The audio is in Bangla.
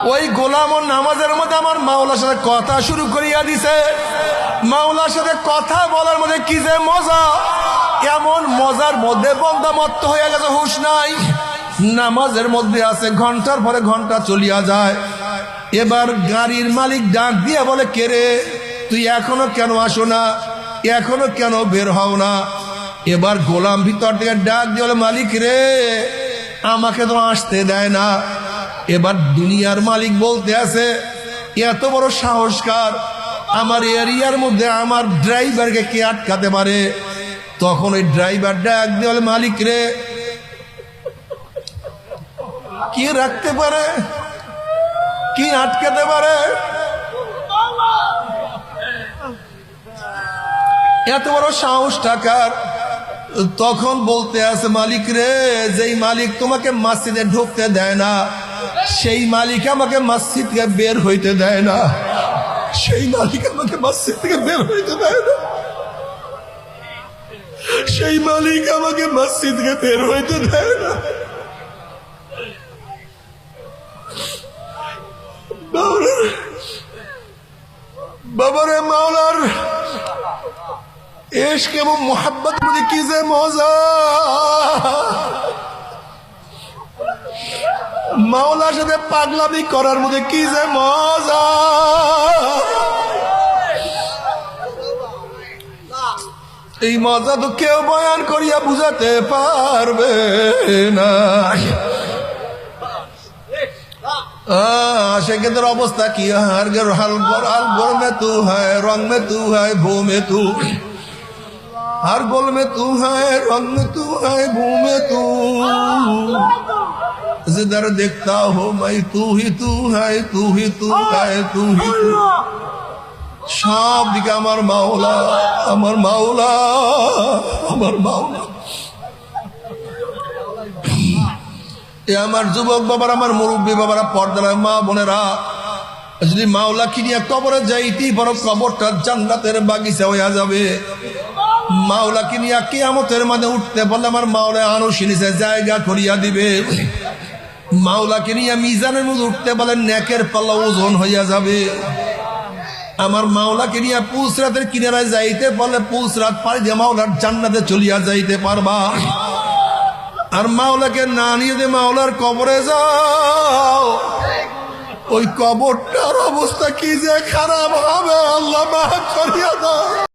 ওই গোলাম নামাজের মধ্যে আমার মাওলার সাথে কথা শুরু করিয়া দিছে। মাওলার সাথে কথা বলার মধ্যে কি যে মজা, এমন মজার মধ্যে বন্দা মত্ত হয়ে গেছে, হুঁশ নাই। নামাজের মধ্যে আছে, ঘন্টার পরে ঘন্টা চলিয়া যায়। এবার গাড়ির মালিক ডাক দিয়ে বলে, কে রে তুই এখনো কেন আসো না, এখনো কেন বের হও না? এবার গোলাম ভিতর থেকে ডাক দিয়ে বলে, মালিক রে আমাকে তো আসতে দেয় না। এবার দুনিয়ার মালিক বলতে আছে, এত বড় সাহসকার, আমার এরিয়ার মধ্যে আমার ড্রাইভারকে কে আটকাতে পারে? তখন ওই ড্রাইভার ডাক দিয়ে বলে, মালিক রে কি রাখতে পারে, কি আটকাতে পারে? এত বড় সাহস টাকার। তখন বলতে আছে, মালিক রে যেই মালিক তোমাকে মসজিদে ঢুকতে দেয় না, সেই মালিক আমাকে মসজিদ থেকে বের হইতে দেয় না, সেই মালিক আমাকে মসজিদ থেকে বের হইতে দেয় না, সেই মালিক আমাকে মসজিদ থেকে বের হইতে দেয় না। বাবারে মাওলার ইশক এবং মোহাব্বত মধ্যে কি যে মজা, মাওলার সাথে পাগলামি করার মধ্যে কি যে মজা। এই মজা তো কেউ বয়ান করিয়া বুঝাতে পারবে না। আশিকদের অবস্থা কি, হাল গোল মে তু হ্যায়, রং মে তু হ্যায়, ভূ মে তু, हर गोल में तू है, रंग में तू है, भू में तू, जिधर देखता हो मैं तू ही तू है, तू ही तू है, तू ही तू। সব দিকে আমার মাওলা, আমার মাওলা, আমার মাওলা। এ আমার যুবক বাবারা, আমার মুরব্বী বাবারা, পর্দার মা বোনেরা, যদি মাওলা কিনিয়া কবরে যাইতেই বড়, কবরটা জান্নাতের বাগিচা হইয়া যাবে। মাওলাকে নিয়ে কিয়ামতের মাঝে উঠতে বললে আমার মাওলা আরশের নিচে জায়গা করিয়া দিবে। মাওলাকে নিয়ে মিজানের মধ্যে উঠতে বলে নেকের পাল্লা ওজন হইয়া যাবে। আমার মাওলাকে নিয়ে পুলসরাতের কিনারায় যাইতে বলে পুলসরাত পাড়ি দিয়ে মাওলার জান্নাতে চলিয়া যাইতে পারবা। আর মাওলাকে না নিয়ে যে মাওলার কবরে যাও, ওই কবরটার অবস্থা কি যে খারাপ হবে, আল্লাহ মাফ করিয়া দাও।